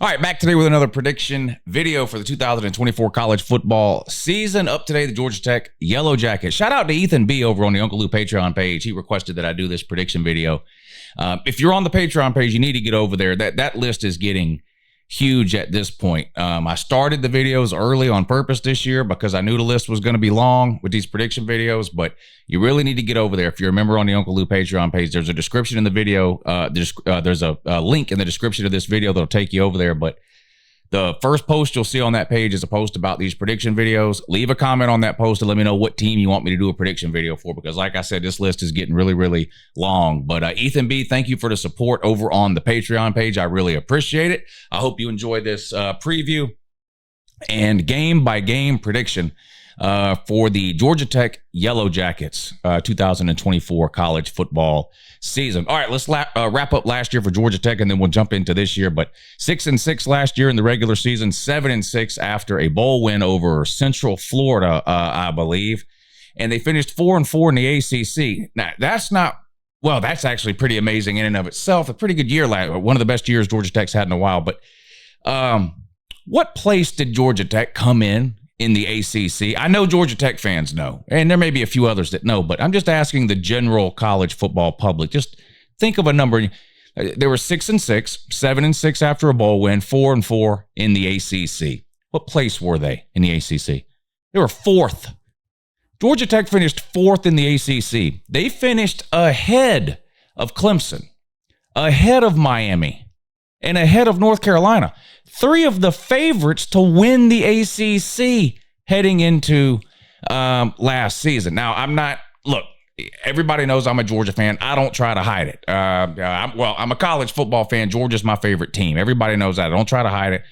All right, back today with another prediction video for the 2024 college football season. Up today, the Georgia Tech Yellow Jackets. Shout out to Ethan B over on the Uncle Lou Patreon page. He requested that I do this prediction video. If you're on the Patreon page, you need to get over there. That list is getting huge at this point. I started the videos early on purpose this year because I knew the list was going to be long with these prediction videos, but you really need to get over there. If you're a member on the Uncle Lou Patreon page, there's a description in the video. There's a link in the description of this video that'll take you over there. But the first post you'll see on that page is a post about these prediction videos. Leave a comment on that post and let me know what team you want me to do a prediction video for, because like I said, this list is getting really, really long. But Ethan B, thank you for the support over on the Patreon page. I really appreciate it. I hope you enjoy this preview and game-by-game prediction for the Georgia Tech Yellow Jackets 2024 college football season. All right, let's wrap up last year for Georgia Tech, and then we'll jump into this year. But 6-6 last year in the regular season, 7-6 after a bowl win over Central Florida, I believe. And they finished 4-4 in the ACC. Now, that's actually pretty amazing in and of itself. A pretty good year, one of the best years Georgia Tech's had in a while. But what place did Georgia Tech come in the ACC? I know Georgia Tech fans know, and there may be a few others that know, but I'm just asking the general college football public. Just think of a number. They were 6-6, 7-6 after a bowl win, 4-4 in the ACC. What place were they in the ACC? They were fourth. Georgia Tech finished fourth in the ACC. They finished ahead of Clemson, ahead of Miami, and ahead of North Carolina. Three of the favorites to win the ACC heading into last season. Now, look, everybody knows I'm a Georgia fan. I don't try to hide it. I'm a college football fan. Georgia's my favorite team. Everybody knows that. I don't try to hide it.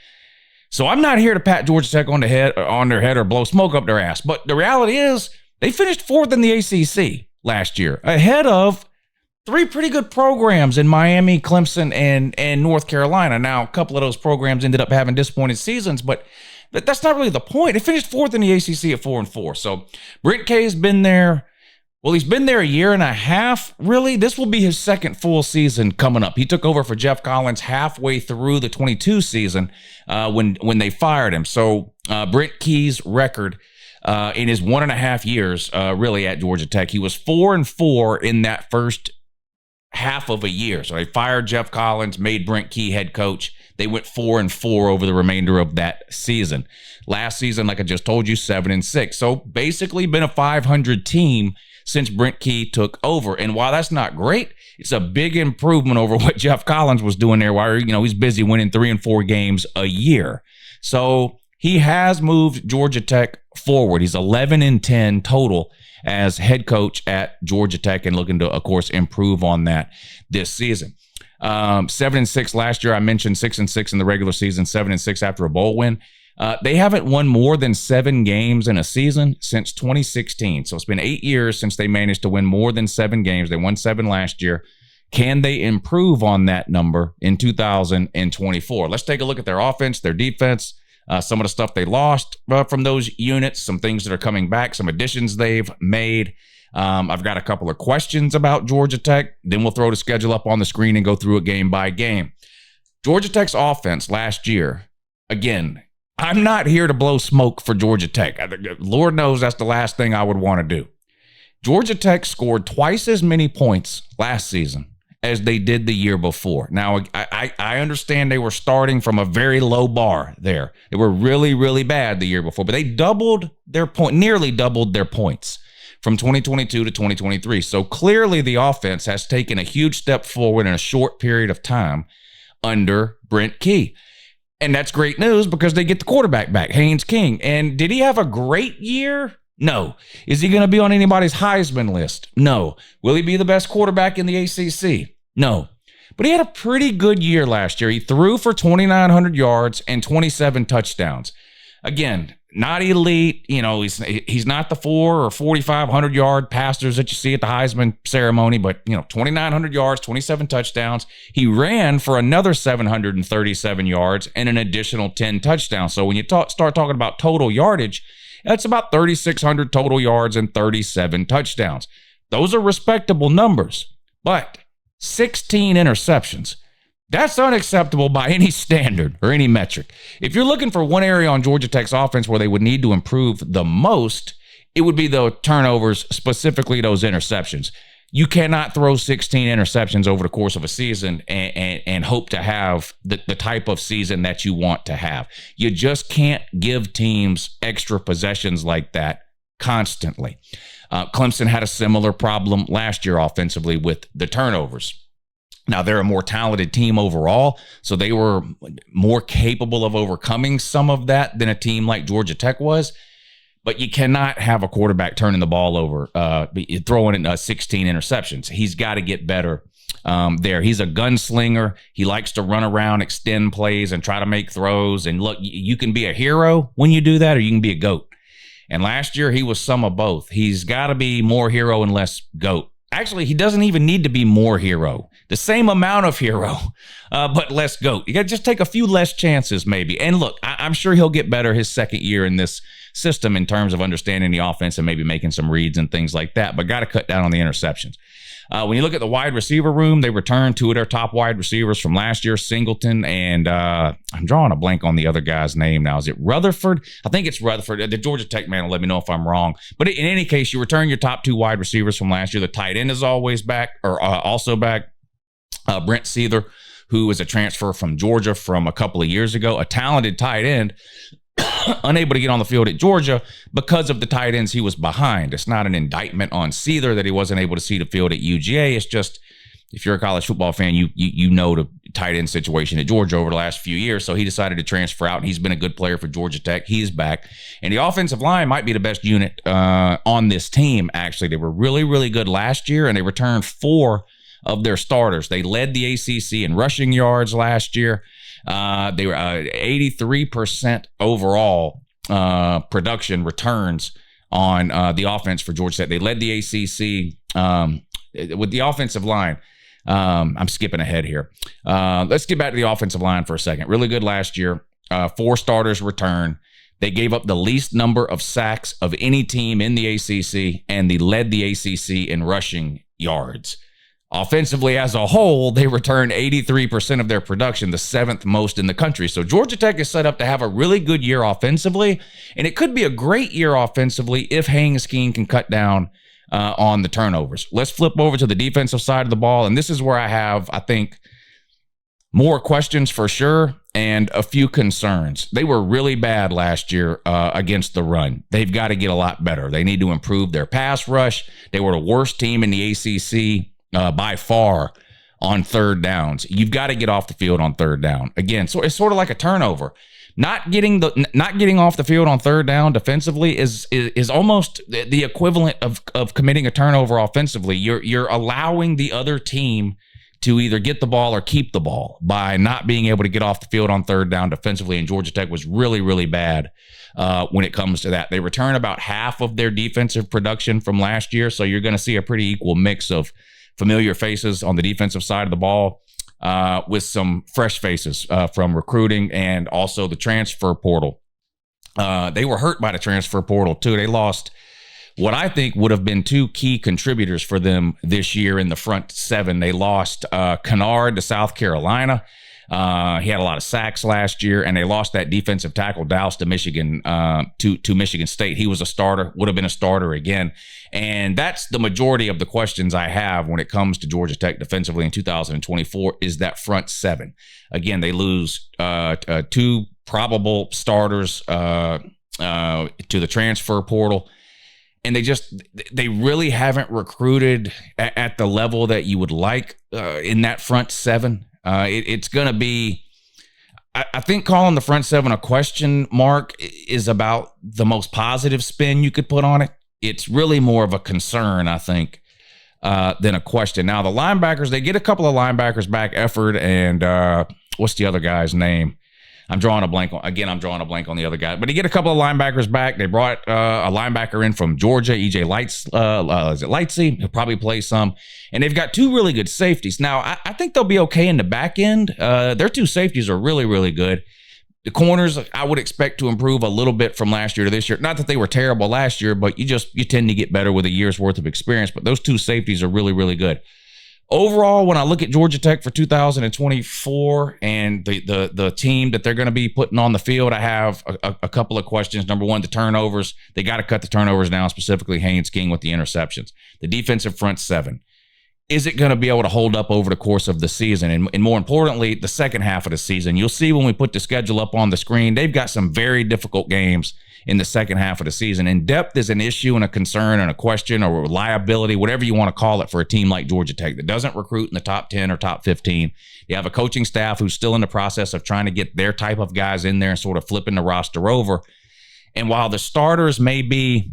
So I'm not here to pat Georgia Tech on their head or blow smoke up their ass. But the reality is they finished fourth in the ACC last year, ahead of three pretty good programs in Miami, Clemson, and North Carolina. Now, a couple of those programs ended up having disappointing seasons, but that's not really the point. They finished fourth in the ACC at 4-4. So Brent Kay's been there. Well, he's been there a year and a half, really. This will be his second full season coming up. He took over for Jeff Collins halfway through the 22 season when they fired him. So Brent Kay's record in his 1.5 years really at Georgia Tech, he was 4-4 in that first half of a year. So they fired Jeff Collins, made Brent Kay head coach. They went 4-4 over the remainder of that season. Last season, like I just told you, 7-6. So basically been a 500 team since Brent Kay took over. And while that's not great, it's a big improvement over what Jeff Collins was doing there, while he's busy winning 3 and 4 games a year. So he has moved Georgia Tech forward. He's 11-10 total as head coach at Georgia Tech, and looking to, of course, improve on that this season. 7-6 last year. I mentioned 6-6 in the regular season, 7-6 after a bowl win. They haven't won more than 7 games in a season since 2016. So it's been 8 years since they managed to win more than 7 games. They won 7 last year. Can they improve on that number in 2024? Let's take a look at their offense, their defense, some of the stuff they lost from those units, some things that are coming back, some additions they've made. I've got a couple of questions about Georgia Tech. Then we'll throw the schedule up on the screen and go through it game by game. Georgia Tech's offense last year, again, I'm not here to blow smoke for Georgia Tech. Lord knows that's the last thing I would want to do. Georgia Tech scored twice as many points last season as they did the year before. Now, I understand they were starting from a very low bar there. They were really, really bad the year before, but they nearly doubled their points from 2022 to 2023. So clearly the offense has taken a huge step forward in a short period of time under Brent Kay. And that's great news because they get the quarterback back, Haynes King. And did he have a great year? No. Is he going to be on anybody's Heisman list? No. Will he be the best quarterback in the ACC? No. But he had a pretty good year last year. He threw for 2,900 yards and 27 touchdowns. Again, not elite. He's not the 4 or 4,500 yard passers that you see at the Heisman ceremony, but 2,900 yards, 27 touchdowns. He ran for another 737 yards and an additional 10 touchdowns. So when you start talking about total yardage, that's about 3,600 total yards and 37 touchdowns. Those are respectable numbers, but 16 interceptions. That's unacceptable by any standard or any metric. If you're looking for one area on Georgia Tech's offense where they would need to improve the most, it would be the turnovers, specifically those interceptions. You cannot throw 16 interceptions over the course of a season and hope to have the type of season that you want to have. You just can't give teams extra possessions like that constantly. Clemson had a similar problem last year offensively with the turnovers. Now, they're a more talented team overall, so they were more capable of overcoming some of that than a team like Georgia Tech was. But you cannot have a quarterback turning the ball over, throwing in 16 interceptions. He's got to get better there. He's a gunslinger. He likes to run around, extend plays, and try to make throws. And look, you can be a hero when you do that, or you can be a GOAT. And last year, he was some of both. He's got to be more hero and less GOAT. Actually, he doesn't even need to be more hero. The same amount of hero, but less GOAT. You got to just take a few less chances, maybe. And look, I'm sure he'll get better his second year in this system in terms of understanding the offense and maybe making some reads and things like that, but got to cut down on the interceptions. When you look at the wide receiver room, they returned two of their top wide receivers from last year, Singleton, and I'm drawing a blank on the other guy's name now. Is it Rutherford? I think it's Rutherford. The Georgia Tech man will let me know if I'm wrong. But in any case, you return your top two wide receivers from last year. The tight end is always back, or also back. Brent Seether, who is a transfer from Georgia from a couple of years ago, a talented tight end, unable to get on the field at Georgia because of the tight ends he was behind. It's not an indictment on Seether that he wasn't able to see the field at UGA. It's just, if you're a college football fan, you know the tight end situation at Georgia over the last few years. So he decided to transfer out, and he's been a good player for Georgia Tech. He's back. And the offensive line might be the best unit on this team, actually. They were really, really good last year, and they returned 4 of their starters. They led the ACC in rushing yards last year. They were 83% overall production returns on the offense for Georgia Tech. They led the ACC with the offensive line. I'm skipping ahead here. Let's get back to the offensive line for a second. Really good last year. 4 starters return. They gave up the least number of sacks of any team in the ACC, and they led the ACC in rushing yards. Offensively as a whole, they returned 83% of their production, the 7th most in the country. So Georgia Tech is set up to have a really good year offensively, and it could be a great year offensively if Haynes-King can cut down on the turnovers. Let's flip over to the defensive side of the ball, and this is where I have, I think, more questions for sure and a few concerns. They were really bad last year against the run. They've got to get a lot better. They need to improve their pass rush. They were the worst team in the ACC by far on third downs. You've got to get off the field on third down. Again, so it's sort of like a turnover. Not getting off the field on third down defensively is almost the equivalent of committing a turnover offensively. You're allowing the other team to either get the ball or keep the ball by not being able to get off the field on third down defensively. And Georgia Tech was really, really bad when it comes to that. They return about half of their defensive production from last year. So you're going to see a pretty equal mix of familiar faces on the defensive side of the ball with some fresh faces from recruiting and also the transfer portal. They were hurt by the transfer portal too. They lost what I think would have been 2 key contributors for them this year in the front 7. They lost Kennard to South Carolina. He had a lot of sacks last year, and they lost that defensive tackle Dowse to Michigan to Michigan State. He was a starter, would have been a starter again. And that's the majority of the questions I have when it comes to Georgia Tech defensively in 2024 is that front 7. Again, they lose 2 probable starters to the transfer portal. And they really haven't recruited at the level that you would like in that front 7. It's going to be, I think calling the front 7 a question mark is about the most positive spin you could put on it. It's really more of a concern, I think, than a question. Now, the linebackers, they get a couple of linebackers back, Efford and what's the other guy's name? I'm drawing a blank on the other guy. But they get a couple of linebackers back. They brought a linebacker in from Georgia, E.J. Lightsey? He'll probably play some. And they've got 2 really good safeties. Now, I think they'll be okay in the back end. Their 2 safeties are really, really good. The corners, I would expect to improve a little bit from last year to this year. Not that they were terrible last year, but you tend to get better with a year's worth of experience. But those 2 safeties are really, really good. Overall, when I look at Georgia Tech for 2024 and the team that they're going to be putting on the field, I have a couple of questions. Number one, the turnovers. They got to cut the turnovers down, specifically Haynes King with the interceptions. The defensive front seven. Is it going to be able to hold up over the course of the season? And more importantly, the second half of the season. You'll see when we put the schedule up on the screen, they've got some very difficult games in the second half of the season. And depth is an issue and a concern and a question or reliability, whatever you want to call it, for a team like Georgia Tech that doesn't recruit in the top 10 or top 15. You have a coaching staff who's still in the process of trying to get their type of guys in there and sort of flipping the roster over. And while the starters may be,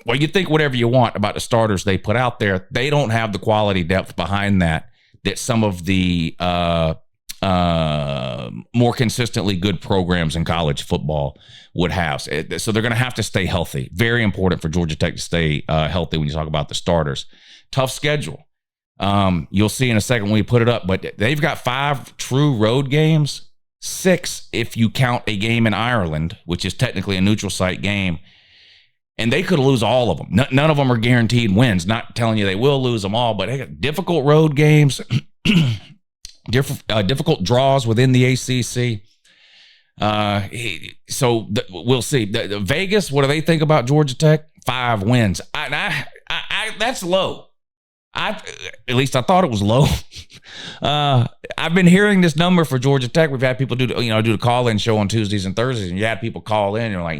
well, you think whatever you want about the starters they put out there, they don't have the quality depth behind that some of the more consistently good programs in college football would have. So they're going to have to stay healthy. Very important for Georgia Tech to stay healthy when you talk about the starters. Tough schedule. You'll see in a second when we put it up, but they've got 5 true road games, 6 if you count a game in Ireland, which is technically a neutral site game. And they could lose all of them. None of them are guaranteed wins. Not telling you they will lose them all, but they got difficult road games, difficult draws within the ACC. We'll see. Vegas, what do they think about Georgia Tech? 5 wins. That's low. At least I thought it was low. I've been hearing this number for Georgia Tech. We've had people do the call-in show on Tuesdays and Thursdays, and you had people call in and they're like,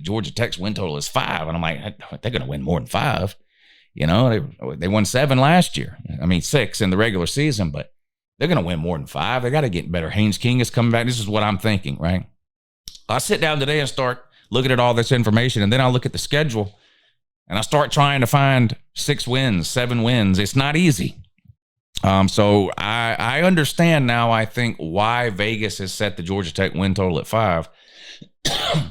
Georgia Tech's win total is 5, and I'm like, they're going to win more than 5. They won 7 last year. 6 in the regular season, but they're going to win more than 5. They got to get better. Haynes King is coming back. This is what I'm thinking, right? I sit down today and start looking at all this information, and then I look at the schedule. And I start trying to find 6 wins, 7 wins. It's not easy. So I understand now, I think, why Vegas has set the Georgia Tech win total at 5.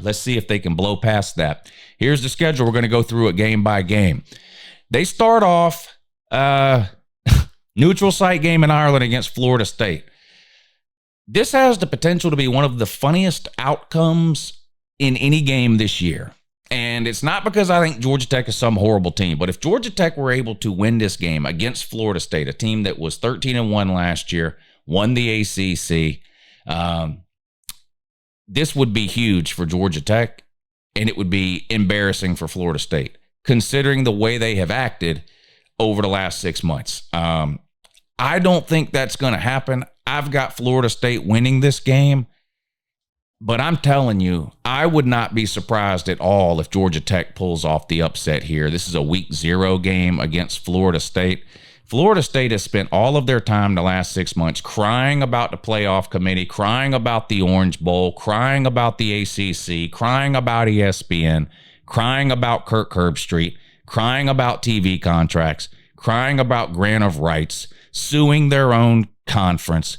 Let's see if they can blow past that. Here's the schedule. We're going to go through it game by game. They start off neutral site game in Ireland against Florida State. This has the potential to be one of the funniest outcomes in any game this year. And it's not because I think Georgia Tech is some horrible team, but if Georgia Tech were able to win this game against Florida State, a team that was 13-1 last year, won the ACC, this would be huge for Georgia Tech, and it would be embarrassing for Florida State, considering the way they have acted over the last 6 months. I don't think that's going to happen. I've got Florida State winning this game. But I'm telling you, I would not be surprised at all if Georgia Tech pulls off the upset here. This is a week 0 game against Florida State. Florida State has spent all of their time the last 6 months crying about the playoff committee, crying about the Orange Bowl, crying about the ACC, crying about ESPN, crying about Kirk Herbstreit, crying about TV contracts, crying about grant of rights, suing their own conference.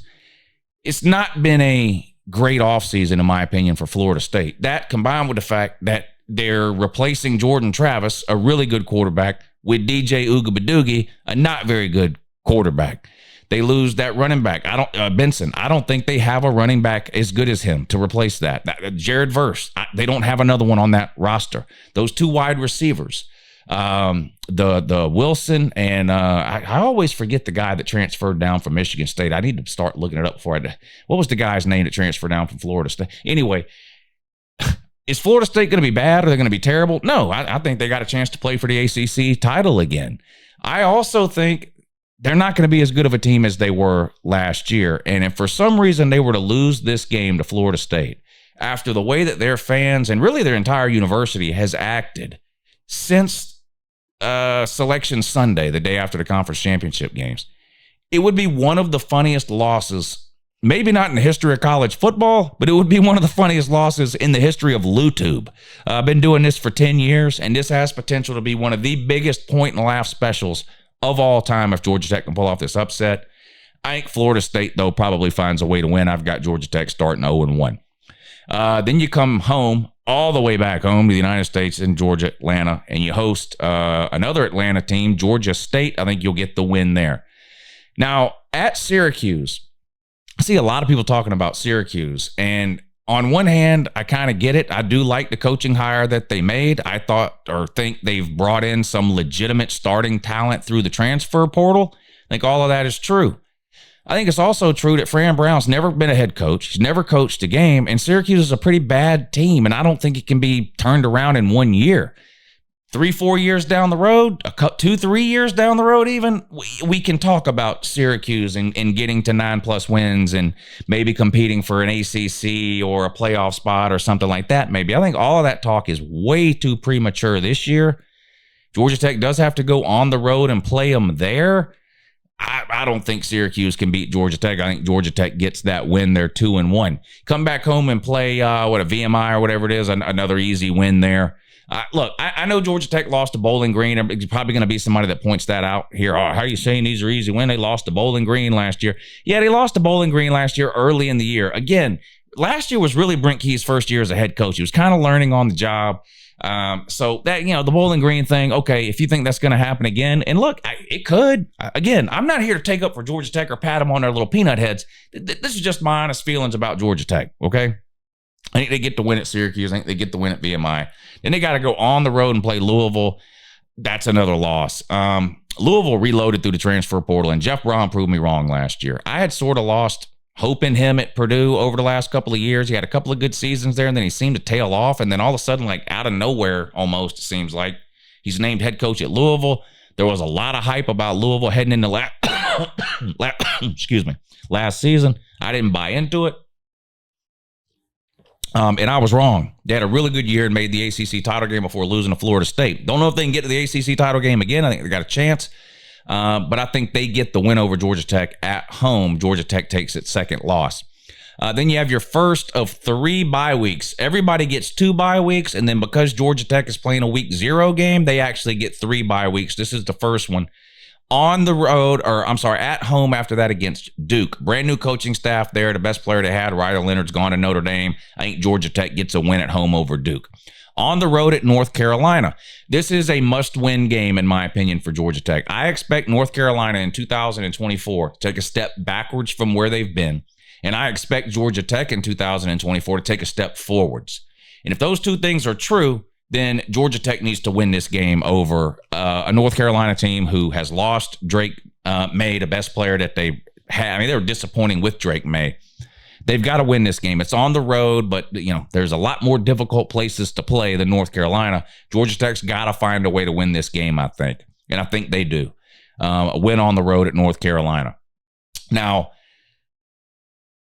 It's not been a great offseason, in my opinion, for Florida State. That combined with the fact that they're replacing Jordan Travis, a really good quarterback, with DJ Ugabadoogie, a not very good quarterback. They lose that running back. Benson. I don't think they have a running back as good as him to replace that. Jared Verse. They don't have another one on that roster. Those 2 wide receivers. The Wilson and I always forget the guy that transferred down from Michigan State. I need to start looking it up before what was the guy's name that transferred down from Florida State? Anyway, is Florida State going to be bad? Are they going to be terrible? No, I think they got a chance to play for the ACC title again. I also think they're not going to be as good of a team as they were last year. And if for some reason they were to lose this game to Florida State, after the way that their fans and really their entire university has acted since Selection Sunday, the day after the conference championship games, it would be one of the funniest losses, maybe not in the history of college football, but it would be one of the funniest losses in the history of LouTube. I've been doing this for 10 years, and this has potential to be one of the biggest point and laugh specials of all time if Georgia Tech can pull off this upset. I think Florida State, though, probably finds a way to win. I've got Georgia Tech starting 0-1. Then you come home, all the way back home to the United States in Georgia, Atlanta, and you host another Atlanta team, Georgia State. I think you'll get the win there. Now, at Syracuse, I see a lot of people talking about Syracuse, and on one hand, I kind of get it. I do like the coaching hire that they made. I think they've brought in some legitimate starting talent through the transfer portal. I think all of that is true. I think it's also true that Fran Brown's never been a head coach. He's never coached a game, and Syracuse is a pretty bad team, and I don't think it can be turned around in 1 year. 3-4 years down the road, 2-3 years down the road even, we can talk about Syracuse and getting to 9+ wins and maybe competing for an ACC or a playoff spot or something like that maybe. I think all of that talk is way too premature this year. Georgia Tech does have to go on the road and play them there. I don't think Syracuse can beat Georgia Tech. I think Georgia Tech gets that win. They're 2-1. Come back home and play a VMI or whatever it is, another easy win there. Look, I know Georgia Tech lost to Bowling Green. There's probably going to be somebody that points that out here. Oh, how are you saying these are easy wins? They lost to Bowling Green last year. Yeah, they lost to Bowling Green last year early in the year. Again, last year was really Brent Key's first year as a head coach. He was kind of learning on the job. So that, the Bowling Green thing, okay, if you think that's going to happen again, and look, it could. Again, I'm not here to take up for Georgia Tech or pat them on their little peanut heads. This is just my honest feelings about Georgia Tech, okay? I think they get the win at Syracuse. I think they get the win at VMI. Then they got to go on the road and play Louisville. That's another loss. Louisville reloaded through the transfer portal, and Jeff Braun proved me wrong last year. I had sort of lost hope in him at Purdue over the last couple of years. He had a couple of good seasons there, and then he seemed to tail off. And then all of a sudden, like out of nowhere, almost, it seems like, he's named head coach at Louisville. There was a lot of hype about Louisville heading into last season. I didn't buy into it. And I was wrong. They had a really good year and made the ACC title game before losing to Florida State. Don't know if they can get to the ACC title game again. I think they got a chance. But I think they get the win over Georgia Tech at home. Georgia Tech takes its second loss. Then you have your first of 3 bye weeks. Everybody gets 2 bye weeks, and then because Georgia Tech is playing a week 0 game, they actually get 3 bye weeks. This is the first one. On the road, at home after that against Duke. Brand new coaching staff there. The best player they had, Riley Leonard's gone to Notre Dame. I think Georgia Tech gets a win at home over Duke. On the road at North Carolina. This is a must-win game, in my opinion, for Georgia Tech. I expect North Carolina in 2024 to take a step backwards from where they've been, and I expect Georgia Tech in 2024 to take a step forwards. And if those two things are true, then Georgia Tech needs to win this game over a North Carolina team who has lost Drake May, the best player that they had. I mean, they were disappointing with Drake May. They've got to win this game. It's on the road, but there's a lot more difficult places to play than North Carolina. Georgia Tech's got to find a way to win this game, I think. And I think they do. A win on the road at North Carolina. Now,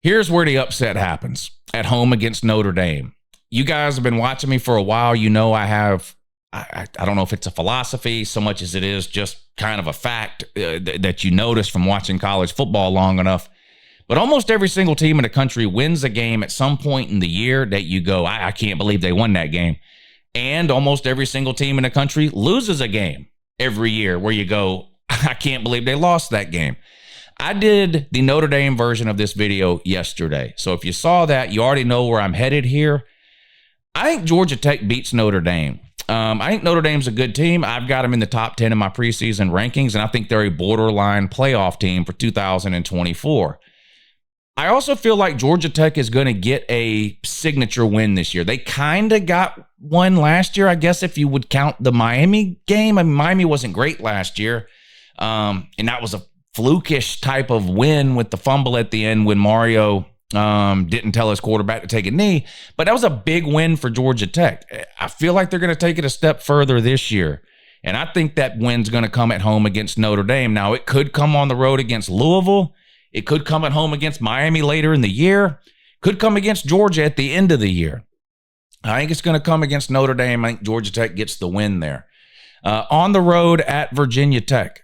here's where the upset happens. At home against Notre Dame. You guys have been watching me for a while. You know I have, I don't know if it's a philosophy so much as it is just kind of a fact that you notice from watching college football long enough. But almost every single team in the country wins a game at some point in the year that you go, I can't believe they won that game. And almost every single team in the country loses a game every year where you go, I can't believe they lost that game. I did the Notre Dame version of this video yesterday. So if you saw that, you already know where I'm headed here. I think Georgia Tech beats Notre Dame. I think Notre Dame's a good team. I've got them in the top 10 in my preseason rankings, and I think they're a borderline playoff team for 2024. I also feel like Georgia Tech is going to get a signature win this year. They kind of got one last year, I guess, if you would count the Miami game. I mean, Miami wasn't great last year, and that was a flukish type of win with the fumble at the end when Mario didn't tell his quarterback to take a knee, but that was a big win for Georgia Tech. I feel like they're going to take it a step further this year, and I think that win's going to come at home against Notre Dame. Now, it could come on the road against Louisville. It could come at home against Miami later in the year. Could come against Georgia at the end of the year. I think it's going to come against Notre Dame. I think Georgia Tech gets the win there. On the road at Virginia Tech.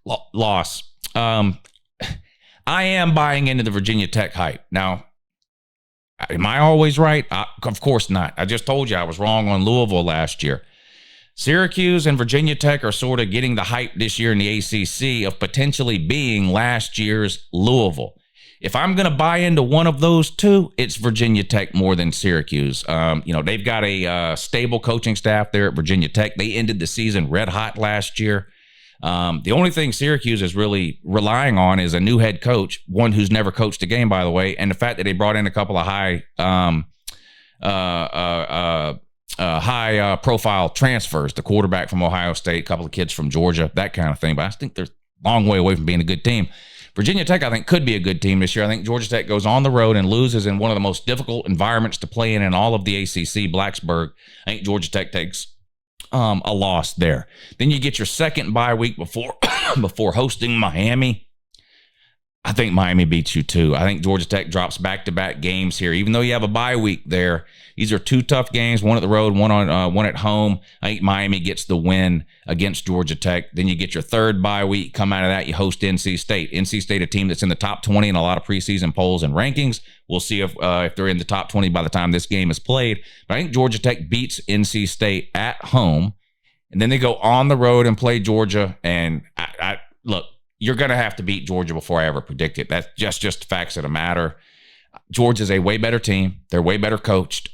Loss. I am buying into the Virginia Tech hype. Now, am I always right? Of course not. I just told you I was wrong on Louisville last year. Syracuse and Virginia Tech are sort of getting the hype this year in the ACC of potentially being last year's Louisville. If I'm going to buy into one of those two, it's Virginia Tech more than Syracuse. They've got a stable coaching staff there at Virginia Tech. They ended the season red hot last year. The only thing Syracuse is really relying on is a new head coach, one who's never coached a game, by the way, and the fact that they brought in a couple of high profile transfers, the quarterback from Ohio State, a couple of kids from Georgia, that kind of thing. But I think long way away from being a good team. Virginia Tech, I think, could be a good team this year. I think Georgia Tech goes on the road and loses in one of the most difficult environments to play in all of the ACC, Blacksburg. I think Georgia Tech takes a loss there. Then you get your second bye week before before hosting Miami. I think Miami beats you too. I think Georgia Tech drops back-to-back games here. Even though you have a bye week there, these are two tough games, one at the road, one at home. I think Miami gets the win against Georgia Tech. Then you get your third bye week. Come out of that, you host NC State. NC State, a team that's in the top 20 in a lot of preseason polls and rankings. We'll see if they're in the top 20 by the time this game is played. But I think Georgia Tech beats NC State at home. And then they go on the road and play Georgia. And look, you're going to have to beat Georgia before I ever predict it. That's just facts of the matter. Georgia's a way better team. They're way better coached.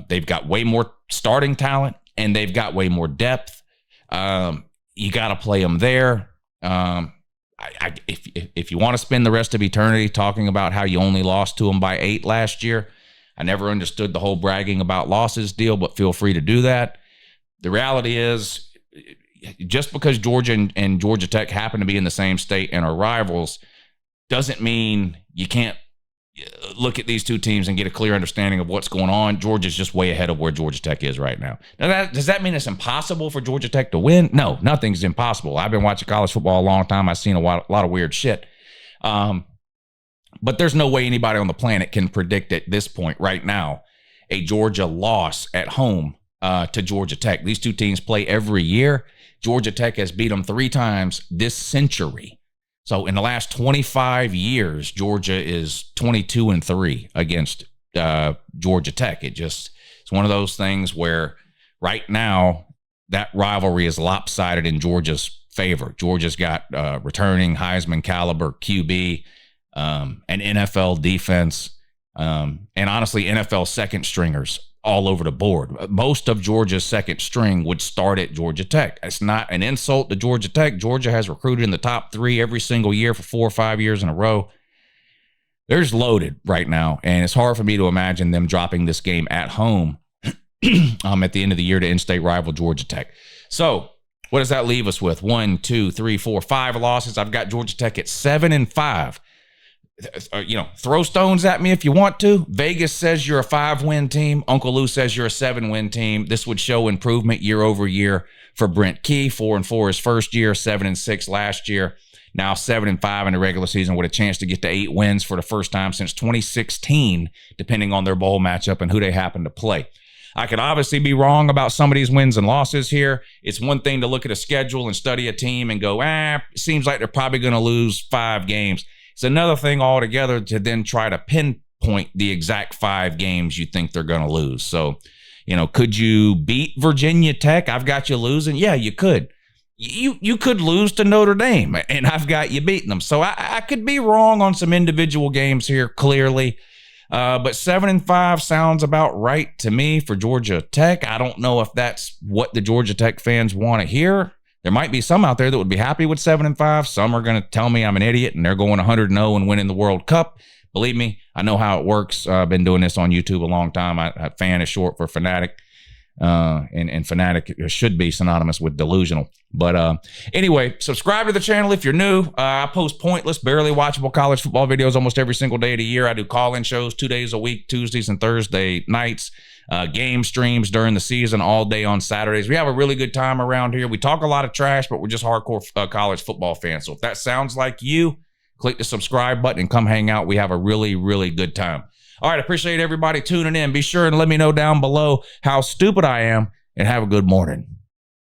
They've got way more starting talent, and they've got way more depth. You got to play them there. If you want to spend the rest of eternity talking about how you only lost to them by 8 last year, I never understood the whole bragging about losses deal, but feel free to do that. The reality is, just because Georgia and Georgia Tech happen to be in the same state and are rivals doesn't mean you can't look at these two teams and get a clear understanding of what's going on. Georgia's just way ahead of where Georgia Tech is right now. Now, does that mean it's impossible for Georgia Tech to win? No, nothing's impossible. I've been watching college football a long time. I've seen a lot of weird shit. But there's no way anybody on the planet can predict at this point right now a Georgia loss at home to Georgia Tech. These two teams play every year. Georgia Tech has beat them 3 times this century. So in the last 25 years, Georgia is 22-3 against Georgia Tech. It's one of those things where right now that rivalry is lopsided in Georgia's favor. Georgia's got returning Heisman caliber QB, an NFL defense, and honestly NFL second stringers all over the board. Most of Georgia's second string would start at Georgia Tech. It's not an insult to Georgia Tech. Georgia has recruited in the top 3 every single year for 4 or 5 years in a row. They're just loaded right now, and it's hard for me to imagine them dropping this game at home at the end of the year to in-state rival Georgia Tech. So what does that leave us with? 1, 2, 3, 4, 5 losses. I've got Georgia Tech at 7-5. Throw stones at me if you want to. Vegas says you're a 5-win team. Uncle Lou says you're a 7-win team. This would show improvement year over year for Brent Key. 4-4 his first year, 7-6 last year. Now 7-5 in the regular season with a chance to get to 8 wins for the first time since 2016, depending on their bowl matchup and who they happen to play. I could obviously be wrong about some of these wins and losses here. It's one thing to look at a schedule and study a team and go, seems like they're probably going to lose 5 games. It's another thing altogether to then try to pinpoint the exact 5 games you think they're going to lose. So, could you beat Virginia Tech? I've got you losing. Yeah, you could. You could lose to Notre Dame, and I've got you beating them. So I could be wrong on some individual games here, clearly. But 7-5 sounds about right to me for Georgia Tech. I don't know if that's what the Georgia Tech fans want to hear. There might be some out there that would be happy with 7-5. Some are going to tell me I'm an idiot and they're going 100-0 and winning the World Cup. Believe me, I know how it works. I've been doing this on YouTube a long time. Fan is short for fanatic. And fanatic should be synonymous with delusional. But anyway, subscribe to the channel if you're new. I post pointless, barely watchable college football videos almost every single day of the year. I do call-in shows 2 days a week, Tuesdays and Thursday nights. Game streams during the season all day on Saturdays. We have a really good time around here. We talk a lot of trash, but we're just hardcore college football fans. So if that sounds like you, click the subscribe button and come hang out. We have a really, really good time. All right, appreciate everybody tuning in. Be sure and let me know down below how stupid I am, and have a good morning.